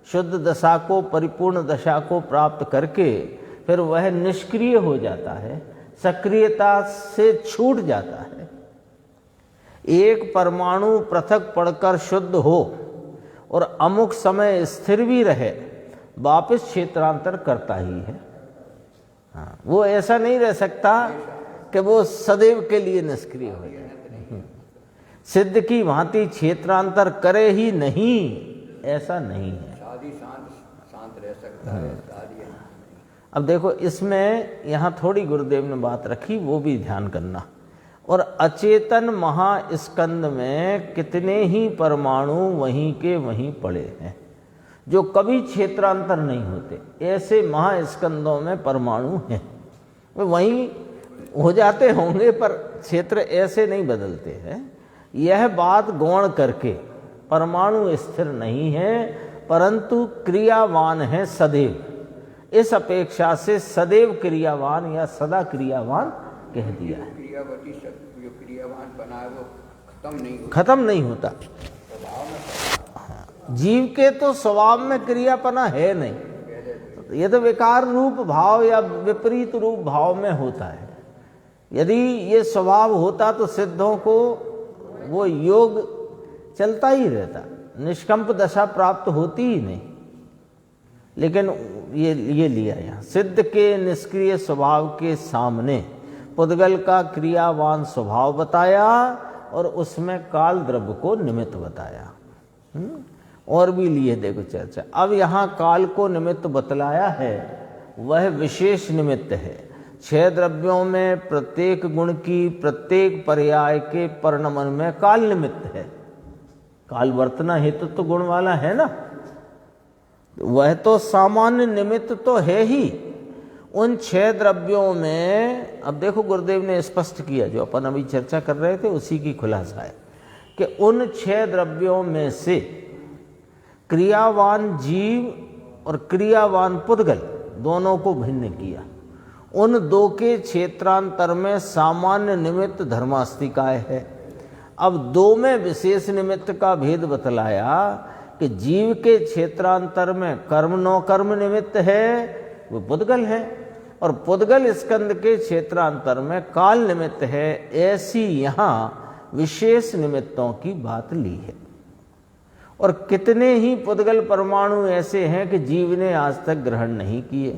शुद्ध दशा को, परिपूर्ण दशा को प्राप्त करके फिर वह निष्क्रिय हो जाता है, सक्रियता से छूट जाता है। एक परमाणु पृथक पड़कर शुद्ध हो और अमुक समय स्थिर भी रहे, वापस क्षेत्रांतर करता ही है। हाँ, वो ऐसा नहीं रह सकता कि वो सदैव के लिए निष्क्रिय हो जाए। सिद्ध की भांति क्षेत्रांतर करे ही नहीं, ऐसा नहीं है। शांत रह सकता है। अब देखो, इसमें यहाँ थोड़ी गुरुदेव ने बात रखी, वो भी ध्यान करना। और अचेतन महास्कंद में कितने ही परमाणु वहीं के वहीं पड़े हैं जो कभी क्षेत्रांतर नहीं होते। ऐसे महास्कंदों में परमाणु हैं, वे वहीं हो जाते होंगे पर क्षेत्र ऐसे नहीं बदलते हैं। यह बात गौण करके परमाणु स्थिर नहीं है परंतु क्रियावान है सदैव, इस अपेक्षा से सदैव क्रियावान या सदा क्रियावान कह दिया है। क्रियावती जो क्रियावान बना है वो खत्म नहीं होता। जीव के तो स्वभाव में क्रियापना है नहीं, ये तो विकार रूप भाव या विपरीत रूप भाव में होता है। यदि ये स्वभाव होता तो सिद्धों को वो योग चलता ही रहता, निष्कंप दशा प्राप्त होती ही नहीं। लेकिन ये लिया यहाँ सिद्ध के निष्क्रिय स्वभाव के सामने पुद्गल का क्रियावान स्वभाव बताया और उसमें काल द्रव्य को निमित्त बताया। और भी लिए देखो चर्चा। अब यहाँ काल को निमित्त बतलाया है, वह विशेष निमित्त है। 6 द्रव्यों में प्रत्येक गुण की प्रत्येक पर्याय के परिणमन में काल निमित्त है। काल वर्तना हेतु तो गुण वाला है ना, वह तो सामान्य निमित्त तो है ही। उन 6 द्रव्यों में अब देखो गुरुदेव ने स्पष्ट किया, जो अपन अभी चर्चा कर रहे थे उसी की खुलासा है कि उन 6 द्रव्यों में से क्रियावान जीव और क्रियावान पुद्गल दोनों को भिन्न किया। उन 2 के क्षेत्रांतर में सामान्य निमित्त धर्मास्तिकाय है। अब 2 में विशेष निमित्त का भेद बतलाया कि जीव के क्षेत्रांतर में कर्म नो कर्म निमित्त है, वो पुद्गल है, और पुद्गल स्कंद के क्षेत्रांतर में काल निमित्त है। ऐसी यहाँ विशेष निमित्तों की बात ली है। और कितने ही पुद्गल परमाणु ऐसे हैं कि जीव ने आज तक ग्रहण नहीं किए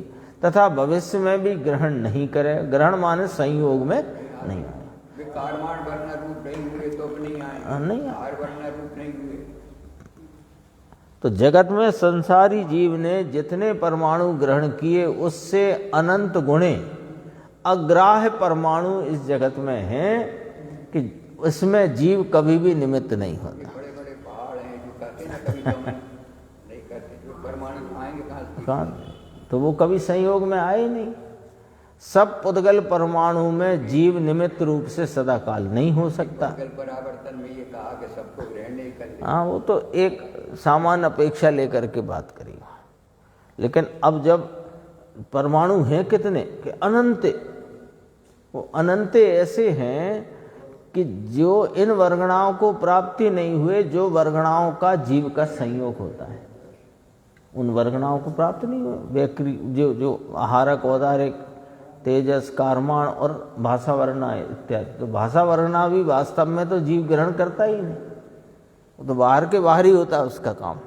तथा भविष्य में भी ग्रहण नहीं करे। ग्रहण माने संयोग में नहीं आए, विकारमान वर्ण रूप नहीं हुए तो नहीं आए, नहीं वर्ण रूप नहीं हुए। तो जगत में संसारी जीव ने जितने परमाणु ग्रहण किए उससे अनंत गुणे अग्राह्य परमाणु इस जगत में हैं कि इसमें जीव कभी भी निमित्त नहीं होता। बड़े बड़े पहाड़ हैं जो कहते हैं कभी गमन नहीं करते, जो परमाणु आएंगे कहाँ, तो वो कभी संयोग में आए नहीं। सब पुद्गल परमाणु में जीव निमित्त रूप से सदा काल नहीं हो सकता। परावर्तन में ये कहा कि सबको ग्रहण नहीं कर ले। हाँ, वो तो एक सामान्य अपेक्षा लेकर के बात करेगा। लेकिन अब जब परमाणु हैं कितने कि अनंत, वो अनंत ऐसे हैं कि जो इन वर्गणाओं को प्राप्ति नहीं हुए, जो वर्गणाओं का जीव का संयोग होता है, उन वर्गणाओं को प्राप्त नहीं हुए। व्यक्ति जो आहारक, औदारिक, तेजस, कारमाण और भाषा वर्णा इत्यादि। तो भाषा वर्णा भी वास्तव में तो जीव ग्रहण करता ही नहीं, वो तो बाहर के बाहर ही होता है उसका काम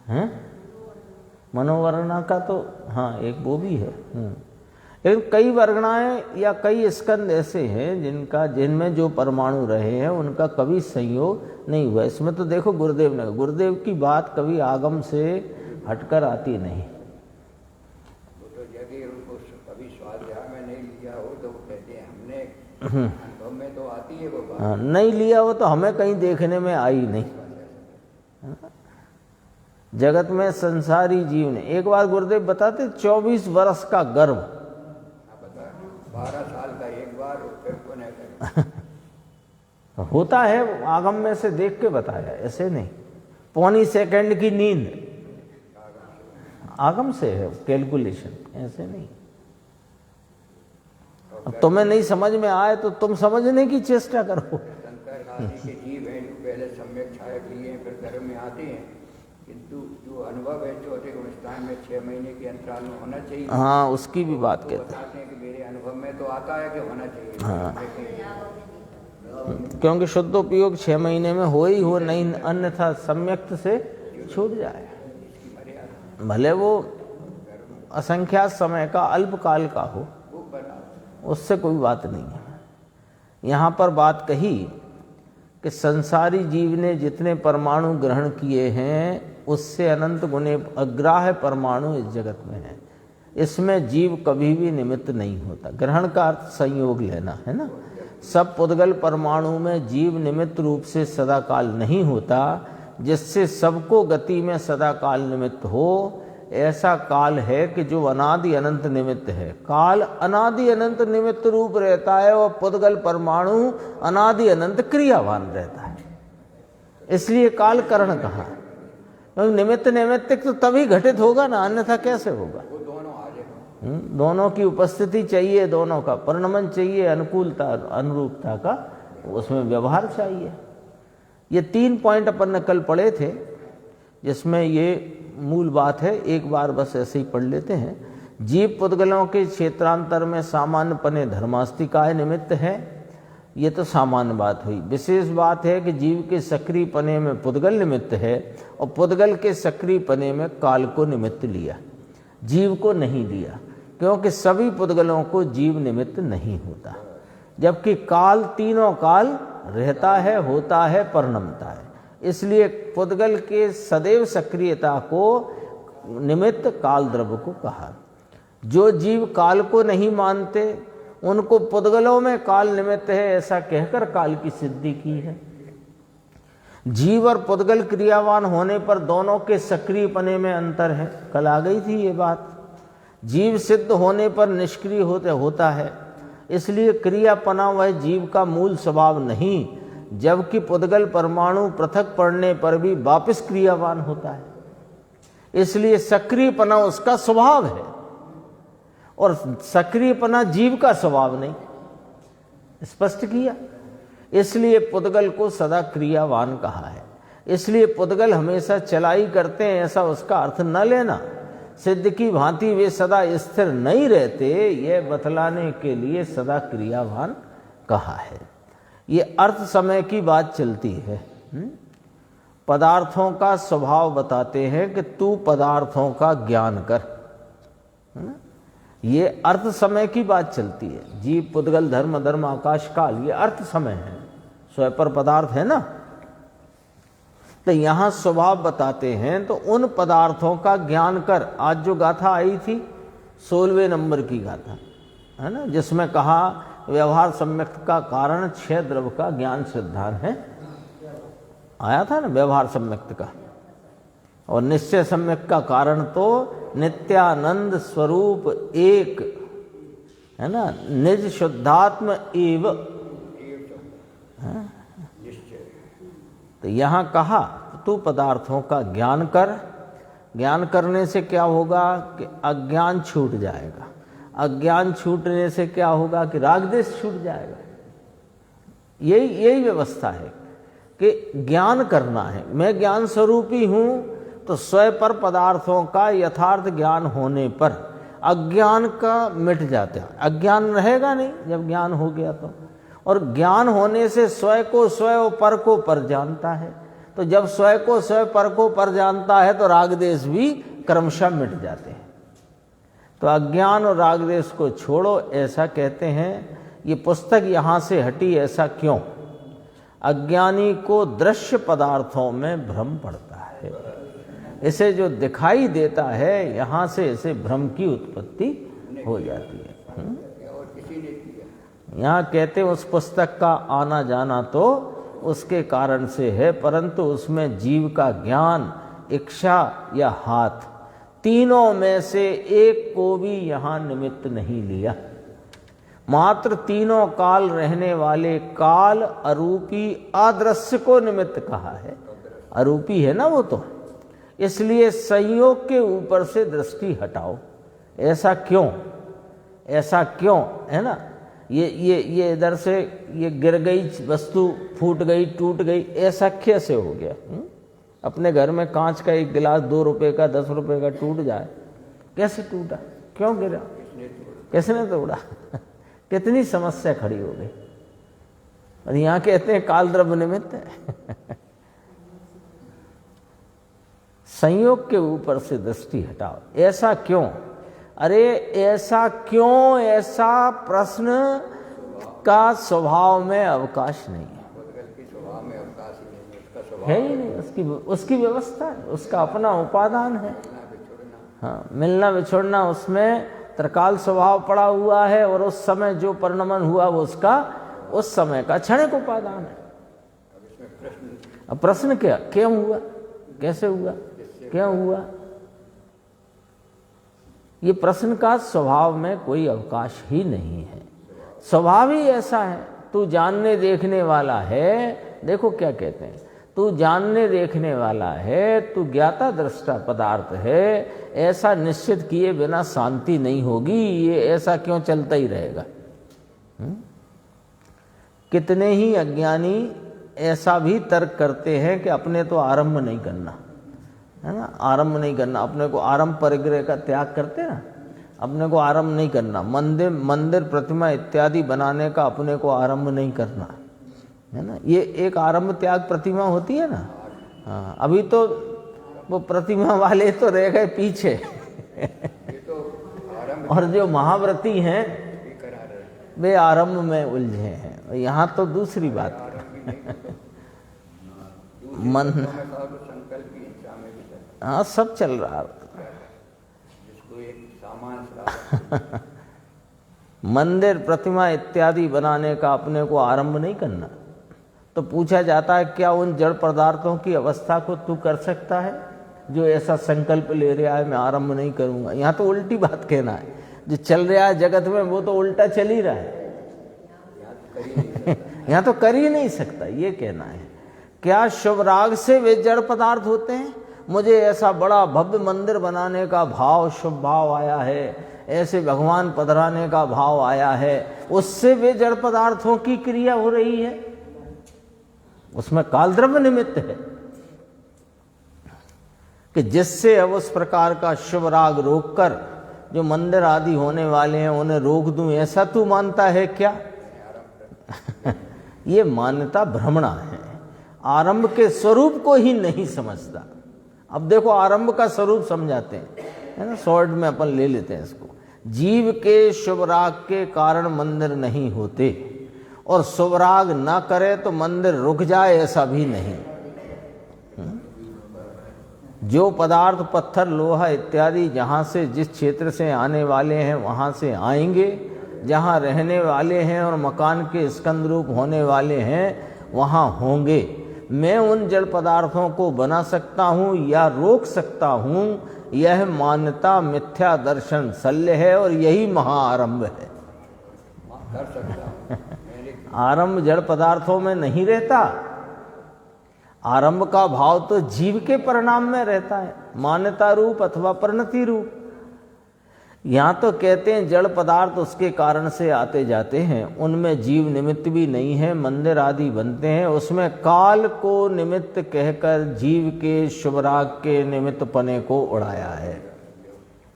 है। मनोवर्णा का तो हाँ एक वो भी है। लेकिन कई वर्गणाएं या कई स्कंद ऐसे हैं जिनमें जो परमाणु रहे हैं उनका कभी संयोग नहीं हुआ। इसमें तो देखो गुरुदेव की बात कभी आगम से हटकर आती नहीं। कभी स्वाध्याय में नहीं लिया हो तो कहते हैं हमने अनुभव में तो आती है वो बात। नहीं लिया हो तो हमें कहीं देखने में आई नहीं। जगत में संसारी जीव ने, एक बार गुरुदेव बताते 24 वर्ष का गर्भ 12 साल का एक बार फिर को नहीं होता है, आगम में से देख के बताया, ऐसे नहीं। पौनी सेकंड की नींद आगम से है, कैलकुलेशन, ऐसे नहीं। अब तुम्हें नहीं समझ में आए तो तुम समझने की चेष्टा करो। शंकर आदि के जीव हैं जो पहले सम्यक छाया किए हैं, फिर गर्भ में आते हैं, किंतु जो अनुभव है चौथे स्थान में 6 महीने के अंतराल में होना चाहिए। हाँ, उसकी भी बात कहते हैं। बताते हैं कि मेरे अनुभव में तो आता है कि होना चाहिए। हाँ, क्योंकि शुद्धोपयोग 6 महीने में हो ही हो, नहीं अन्यथा सम्यक्त से छूट जाए। भले वो असंख्यात समय का, अल्प काल का हो, उससे कोई बात नहीं है। यहाँ पर बात कही कि संसारी जीव ने जितने परमाणु ग्रहण किए हैं उससे अनंत गुणे अग्राह्य परमाणु इस जगत में है। इसमें जीव कभी भी निमित्त नहीं होता। ग्रहण का अर्थ संयोग लेना है ना। सब पुद्गल परमाणु में जीव निमित्त रूप से सदा काल नहीं होता, जिससे सबको गति में सदा काल निमित्त हो। ऐसा काल है कि जो अनादि अनंत निमित्त है। काल अनादि अनंत निमित्त रूप रहता है और पुद्गल परमाणु अनादि अनंत क्रियावान रहता है। इसलिए काल करण कहा। क्योंकि निमित्त नैमित्तिक तो तभी घटित होगा ना, अन्यथा कैसे होगा। वो दोनों आ जाए, दोनों की उपस्थिति चाहिए, दोनों का परिणमन चाहिए, अनुकूलता अनुरूपता का उसमें व्यवहार चाहिए। ये 3 पॉइंट अपन ने कल पढ़े थे, जिसमें ये मूल बात है। एक बार बस ऐसे ही पढ़ लेते हैं। जीव पुद्गलों के क्षेत्रांतर में सामान्य पने धर्मास्तिकाय निमित्त है, ये तो सामान्य बात हुई। विशेष बात है कि जीव के सक्रिय पने में पुद्गल निमित्त है और पुद्गल के सक्रिय पने में काल को निमित्त लिया, जीव को नहीं लिया, क्योंकि सभी पुद्गलों को जीव निमित्त नहीं होता, जबकि काल तीनों काल रहता है, होता है, परिणमता है। इसलिए पुद्गल के सदैव सक्रियता को निमित्त काल द्रव्य को कहा। जो जीव काल को नहीं मानते उनको पुद्गलों में काल निमित्त है ऐसा कहकर काल की सिद्धि की है। जीव और पुद्गल क्रियावान होने पर दोनों के सक्रिय पने में अंतर है, कल आ गई थी ये बात। जीव सिद्ध होने पर निष्क्रिय होता है, इसलिए क्रियापना वह जीव का मूल स्वभाव नहीं, जबकि पुद्गल परमाणु पृथक पड़ने पर भी वापस क्रियावान होता है। इसलिए सक्रियपना उसका स्वभाव है और सक्रियपना जीव का स्वभाव नहीं। स्पष्ट किया। इसलिए पुद्गल को सदा क्रियावान कहा है। इसलिए पुद्गल हमेशा चलाई करते हैं ऐसा उसका अर्थ न लेना। सिद्ध की भांति वे सदा स्थिर नहीं रहते, यह बतलाने के लिए सदा क्रियावान कहा है। ये अर्थ समय की बात चलती है। पदार्थों का स्वभाव बताते हैं कि तू पदार्थों का ज्ञान कर। ये अर्थ समय की बात चलती है। जीव पुद्गल धर्म धर्म आकाश काल, ये अर्थ समय है, स्वयं पर पदार्थ है ना। तो यहाँ स्वभाव बताते हैं, तो उन पदार्थों का ज्ञान कर। आज जो गाथा आई थी 16वें नंबर की गाथा है ना, जिसमें कहा व्यवहार सम्यक्त का कारण 6 द्रव्य का ज्ञान सिद्धांत है, आया था ना व्यवहार सम्यक्त का। और निश्चय सम्यक का कारण तो नित्यानंद स्वरूप एक है ना, निज शुद्धात्म एव। तो यहाँ कहा तू पदार्थों का ज्ञान कर। ज्ञान करने से क्या होगा कि अज्ञान छूट जाएगा। अज्ञान छूटने से क्या होगा कि राग द्वेष छूट जाएगा। यही व्यवस्था है कि ज्ञान करना है। मैं ज्ञान स्वरूपी हूँ, तो स्वयं पर पदार्थों का यथार्थ ज्ञान होने पर अज्ञान का मिट जाता है। अज्ञान रहेगा नहीं जब ज्ञान हो गया तो। और ज्ञान होने से स्वयं को स्वयं और पर को पर जानता है। तो जब स्वयं को स्वयं पर को पर जानता है तो राग द्वेष भी क्रमशः मिट जाते हैं। तो अज्ञान और राग द्वेष को छोड़ो, ऐसा कहते हैं। ये पुस्तक यहाँ से हटी, ऐसा क्यों? अज्ञानी को दृश्य पदार्थों में भ्रम पड़ता है। इसे जो दिखाई देता है, यहाँ से इसे भ्रम की उत्पत्ति हो जाती है। यहाँ कहते हैं उस पुस्तक का आना जाना तो उसके कारण से है, परंतु उसमें जीव का ज्ञान, इच्छा या हाथ, तीनों में से एक को भी यहाँ निमित्त नहीं लिया। मात्र तीनों काल रहने वाले काल अरूपी अदृश्य को निमित्त कहा है। अरूपी है ना वो तो, इसलिए संयोग के ऊपर से दृष्टि हटाओ। ऐसा क्यों? ऐसा क्यों है ना? ये इधर से ये गिर गई वस्तु, फूट गई, टूट गई, ऐसा कैसे हो गया? अपने घर में कांच का एक गिलास 2 रुपए का, 10 रुपए का टूट जाए, कैसे टूटा? क्यों गिरा? किसने तोड़ा? कितनी समस्या खड़ी हो गई। और यहाँ कहते हैं काल द्रव्य निमित्त है। संयोग के ऊपर से दृष्टि हटाओ। ऐसा क्यों? अरे ऐसा क्यों? ऐसा प्रश्न का स्वभाव में अवकाश नहीं है। है ही नहीं, उसकी व्यवस्था है, उसका अपना उपादान है। हाँ, मिलना बिछोड़ना उसमें त्रिकाल स्वभाव पड़ा हुआ है, और उस समय जो परिणमन हुआ वो उसका उस समय का क्षणिक उपादान है। अब प्रश्न क्या? क्यों हुआ? कैसे हुआ? क्यों हुआ? ये प्रश्न का स्वभाव में कोई अवकाश ही नहीं है। स्वभाव ही ऐसा है। तू जानने देखने वाला है। देखो क्या कहते हैं, तू जानने देखने वाला है, तू ज्ञाता दृष्टा पदार्थ है। ऐसा निश्चित किए बिना शांति नहीं होगी। ये ऐसा क्यों चलता ही रहेगा। कितने ही अज्ञानी ऐसा भी तर्क करते हैं कि अपने तो आरंभ नहीं करना है ना, आरंभ नहीं करना। अपने को आरंभ परिग्रह का त्याग करते ना, अपने को आरंभ नहीं करना। मंदिर प्रतिमा इत्यादि बनाने का अपने को आरंभ नहीं करना है ना। ये एक आरंभ त्याग प्रतिमा होती है ना। हाँ, अभी तो वो प्रतिमा वाले तो रह गए पीछे। और जो महाव्रती हैं वे आरंभ में उलझे हैं। यहाँ तो दूसरी बात मन, हाँ सब चल रहा है। मंदिर प्रतिमा इत्यादि बनाने का अपने को आरंभ नहीं करना। तो पूछा जाता है क्या उन जड़ पदार्थों की अवस्था को तू कर सकता है जो ऐसा संकल्प ले रहा है मैं आरंभ नहीं करूंगा? यहाँ तो उल्टी बात कहना है। जो चल रहा है जगत में वो तो उल्टा चल ही रहा है। यहाँ तो कर ही नहीं सकता, ये कहना है। क्या शुभ राग से वे जड़ पदार्थ होते हैं? मुझे ऐसा बड़ा भव्य मंदिर बनाने का भाव, शुभ भाव आया है, ऐसे भगवान पधराने का भाव आया है, उससे वे जड़ पदार्थों की क्रिया हो रही है। उसमें काल द्रव्य निमित्त है कि जिससे अब उस प्रकार का शुभ राग रोककर जो मंदिर आदि होने वाले हैं उन्हें रोक दूं, ऐसा तू मानता है क्या? ये मान्यता भ्रमणा है। आरंभ के स्वरूप को ही नहीं समझता। अब देखो आरंभ का स्वरूप समझाते हैं, है ना। शॉर्ट में अपन ले लेते हैं इसको। जीव के शुभ राग के कारण मंदिर नहीं होते, और शुभ राग ना करे तो मंदिर रुक जाए, ऐसा भी नहीं। जो पदार्थ पत्थर लोहा इत्यादि जहाँ से जिस क्षेत्र से आने वाले हैं वहाँ से आएंगे, जहाँ रहने वाले हैं और मकान के स्कंद रूप होने वाले हैं वहाँ होंगे। मैं उन जड़ पदार्थों को बना सकता हूँ या रोक सकता हूँ, यह मान्यता मिथ्या दर्शन शल्य है और यही महाआरंभ है। कर सकता हूँ आरंभ जड़ पदार्थों में नहीं रहता, आरंभ का भाव तो जीव के परिणाम में रहता है, मान्यता रूप अथवा परिणति रूप। यहाँ तो कहते हैं जड़ पदार्थ उसके कारण से आते जाते हैं, उनमें जीव निमित्त भी नहीं है, मंदिर आदि बनते हैं, उसमें काल को निमित्त कहकर जीव के शुभराग के निमित्त पने को उड़ाया है।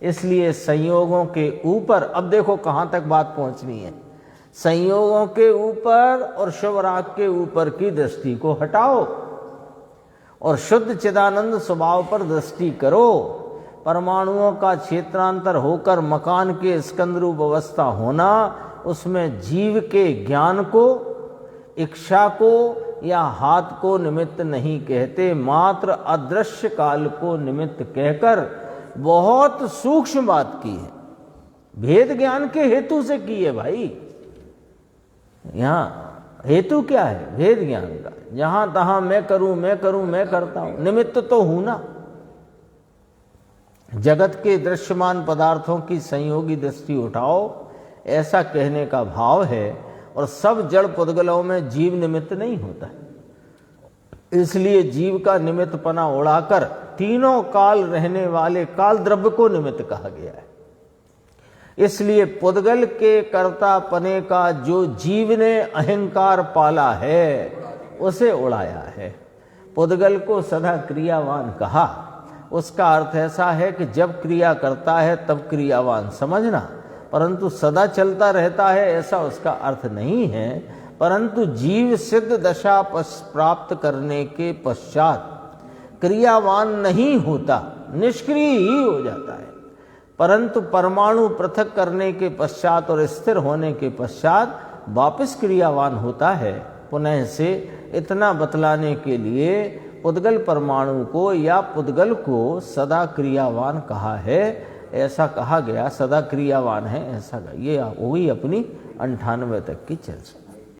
इसलिए संयोगों के ऊपर, अब देखो कहाँ तक बात पहुँचनी है, संयोगों के ऊपर और शुभराग के ऊपर की दृष्टि को हटाओ और शुद्ध चिदानंद स्वभाव पर दृष्टि करो। परमाणुओं का क्षेत्रांतर होकर मकान के स्कंदरूप अवस्था होना, उसमें जीव के ज्ञान को, इच्छा को या हाथ को निमित्त नहीं कहते, मात्र अदृश्य काल को निमित्त कहकर बहुत सूक्ष्म बात की है। भेद ज्ञान के हेतु से की है भाई। यहाँ हेतु क्या है? भेद ज्ञान का। जहां तहां मैं करूं, मैं करूं, मैं करता हूं, निमित्त तो हूं ना। जगत के दृश्यमान पदार्थों की संयोगी दृष्टि उठाओ, ऐसा कहने का भाव है। और सब जड़ पुद्गलों में जीव निमित्त नहीं होता है, इसलिए जीव का निमित्तपना उड़ाकर तीनों काल रहने वाले काल द्रव्य को निमित्त कहा गया है। इसलिए पुद्गल के कर्तापने का जो जीव ने अहंकार पाला है, उसे उड़ाया है। पुद्गल को सदा क्रियावान कहा। उसका अर्थ ऐसा है कि जब क्रिया करता है तब क्रियावान समझना, परंतु सदा चलता रहता है ऐसा उसका अर्थ नहीं है। परंतु जीव सिद्ध दशा प्राप्त करने के पश्चात क्रियावान नहीं होता, निष्क्रिय ही हो जाता है। परंतु परमाणु पृथक करने के पश्चात और स्थिर होने के पश्चात वापस क्रियावान होता है। पुनः से इतना बतलाने के लिए पुद्गल परमाणु को या पुद्गल को सदा क्रियावान कहा है, ऐसा कहा गया। सदा क्रियावान है ऐसा, ये हो गई अपनी 98 तक की चर्चा।